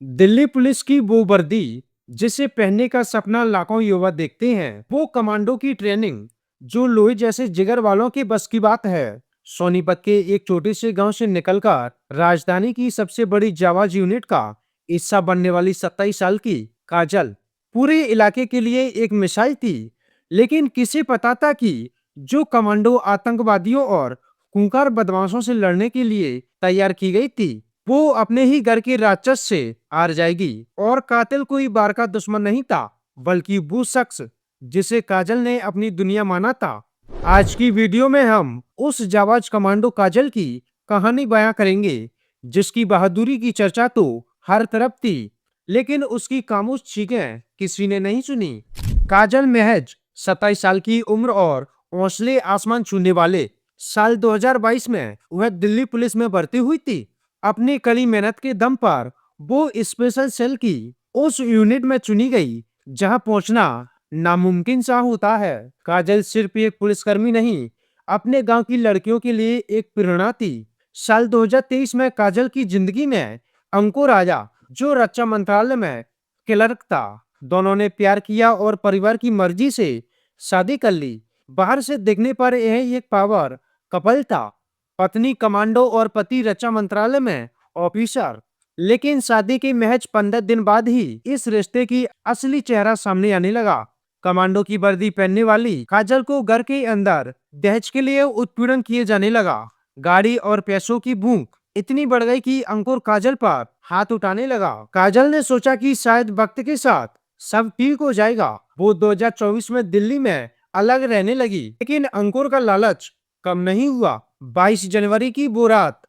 Delhi police की वो वर्दी जिसे पहनने का सपना लाखों युवा देखते हैं, वो कमांडो की ट्रेनिंग जो लोहे जैसे जिगर वालों के बस की बात है। सोनीपत के एक छोटे से गांव से निकलकर राजधानी की सबसे बड़ी जाबाज यूनिट का हिस्सा बनने वाली 27 साल की काजल पूरे इलाके के लिए एक मिसाल थी। लेकिन किसे पता था कि जो कमांडो आतंकवादियों और खूंखार बदमाशों से लड़ने के लिए तैयार की गई थी, वो अपने ही घर के राक्षस से हार जाएगी। और कातिल कोई बार का दुश्मन नहीं था, बल्कि वो शख्स जिसे काजल ने अपनी दुनिया माना था। आज की वीडियो में हम उस जाबाज कमांडो काजल की कहानी बयां करेंगे, जिसकी बहादुरी की चर्चा तो हर तरफ थी, लेकिन उसकी खामोश चीखें किसी ने नहीं सुनी। काजल महज 27 साल की उम्र और हौसले आसमान छूने वाले साल 2022 में वह दिल्ली पुलिस में भर्ती हुई थी। अपनी कड़ी मेहनत के दम पर वो स्पेशल सेल की उस यूनिट में चुनी गई जहां पहुंचना नामुमकिन सा होता है। काजल सिर्फ एक पुलिसकर्मी नहीं, अपने गांव की लड़कियों के लिए एक प्रेरणा थी। साल 2023 में काजल की जिंदगी में अंकुर आया, जो रक्षा मंत्रालय में क्लर्क था। दोनों ने प्यार किया और परिवार की मर्जी से शादी कर ली। बाहर से देखने पर यह एक पावर कपल था, पत्नी कमांडो और पति रक्षा मंत्रालय में ऑफिसर। लेकिन शादी के महज 15 दिन बाद ही इस रिश्ते की असली चेहरा सामने आने लगा। कमांडो की वर्दी पहनने वाली काजल को घर के अंदर दहेज के लिए उत्पीड़न किए जाने लगा। गाड़ी और पैसों की भूख इतनी बढ़ गई कि अंकुर काजल पर हाथ उठाने लगा। काजल ने सोचा कि शायद वक्त के साथ सब ठीक हो जाएगा। वो 2024 में दिल्ली में अलग रहने लगी, लेकिन अंकुर का लालच कम नहीं हुआ। 22 जनवरी की वो रात,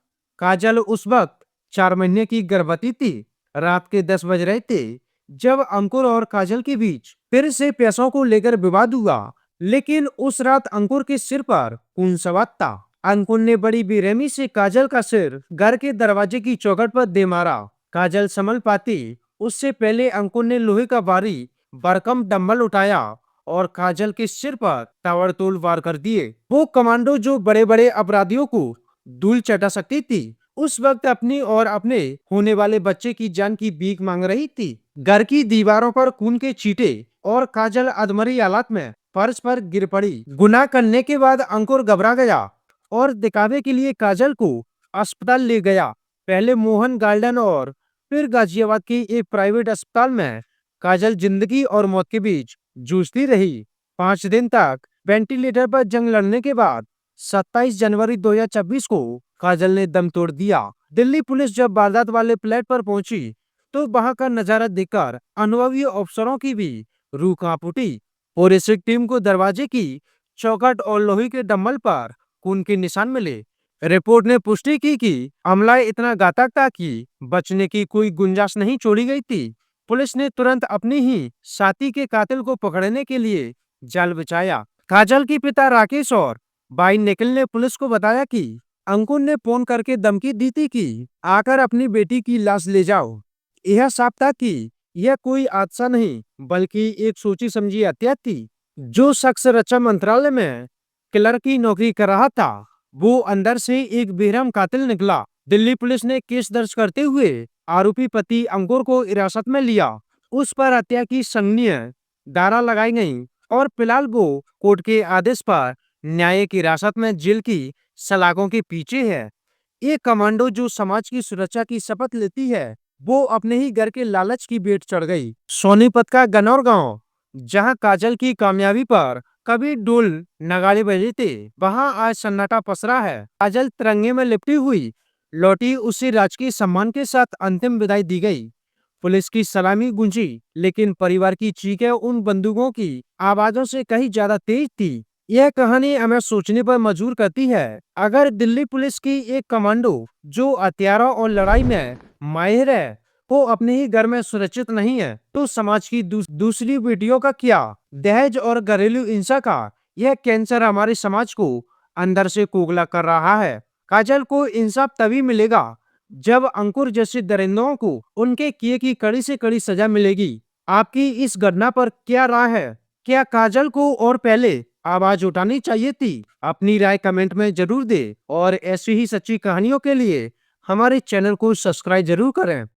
काजल उस वक्त 4 महीने की गर्भवती थी। रात के 10 बज रहे थे जब अंकुर और काजल के बीच फिर से पैसों को लेकर विवाद हुआ। लेकिन उस रात अंकुर के सिर पर खून सवार था। अंकुर ने बड़ी बेरहमी से काजल का सिर घर के दरवाजे की चौखट पर दे मारा। काजल संभल पाती उससे पहले अंकुर ने लोहे का भारी भरकम डंबल उठाया और काजल के सिर पर ताबड़तोड़ वार कर दिए। वो कमांडो जो बड़े बड़े अपराधियों को धूल चटा सकती थी, उस वक्त अपनी और अपने होने वाले बच्चे की जान की भीख मांग रही थी। घर की दीवारों पर खून के छींटे और काजल अधमरी हालत में फर्श पर गिर पड़ी। गुनाह करने के बाद अंकुर घबरा गया और दिखावे के लिए काजल को अस्पताल ले गया। पहले मोहन गार्डन और फिर गाजियाबाद के एक प्राइवेट अस्पताल में काजल जिंदगी और मौत के बीच जूझती रही। 5 दिन तक वेंटिलेटर पर जंग लड़ने के बाद 27 जनवरी 2026 को काजल ने दम तोड़ दिया। दिल्ली पुलिस जब वारदात वाले फ्लैट पर पहुंची, तो वहां का नजारा देखकर अनुभवी अफसरों की भी रूह कांप उठी। फोरेंसिक टीम को दरवाजे की चौखट और लोहे के डंबल पर खून के निशान मिले। रिपोर्ट ने पुष्टि की कि हमला इतना घातक था कि बचने की कोई गुंजाइश नहीं छोड़ी गई थी। पुलिस ने तुरंत अपनी ही साथी के कातिल को पकड़ने के लिए जाल बिछाया। काजल के पिता राकेश और भाई निखिल ने पुलिस को बताया कि अंकुर ने फोन करके धमकी दी थी कि आकर अपनी बेटी की लाश ले जाओ। यह साफ था कि यह कोई हादसा नहीं, बल्कि एक सोची समझी हत्या थी। जो शख्स रक्षा मंत्रालय में क्लर्क की नौकरी कर रहा था, वो अंदर से एक बेरहम कातिल निकला। दिल्ली पुलिस ने केस दर्ज करते हुए आरोपी पति अंकुर को हिरासत में लिया। उस पर हत्या की संगीन धारा लगाई गई और फिलहाल वो कोर्ट के आदेश पर न्यायिक हिरासत में जेल की सलाखों के पीछे है। एक कमांडो जो समाज की सुरक्षा की शपथ लेती है, वो अपने ही घर के लालच की भेंट चढ़ गई। सोनीपत का गनौर गांव, जहां काजल की कामयाबी पर कभी ढोल नगाड़े बजे थे, वहां आज सन्नाटा पसरा है। काजल तिरंगे में लिपटी हुई लौटी, उसे राजकीय सम्मान के साथ अंतिम विदाई दी गई। पुलिस की सलामी गूंजी, लेकिन परिवार की चीखें उन बंदूकों की आवाजों से कहीं ज्यादा तेज थी। यह कहानी हमें सोचने पर मजबूर करती है। अगर दिल्ली पुलिस की एक कमांडो जो हथियारों और लड़ाई में माहिर है, वो अपने ही घर में सुरक्षित नहीं है, तो समाज की दूसरी बेटियों का क्या? दहेज और घरेलू हिंसा का यह कैंसर हमारे समाज को अंदर से खोखला कर रहा है। काजल को इंसाफ तभी मिलेगा जब अंकुर जैसे दरिंदों को उनके किए की कड़ी से कड़ी सजा मिलेगी। आपकी इस घटना पर क्या राय है? क्या काजल को और पहले आवाज उठानी चाहिए थी? अपनी राय कमेंट में जरूर दे और ऐसी ही सच्ची कहानियों के लिए हमारे चैनल को सब्सक्राइब जरूर करें।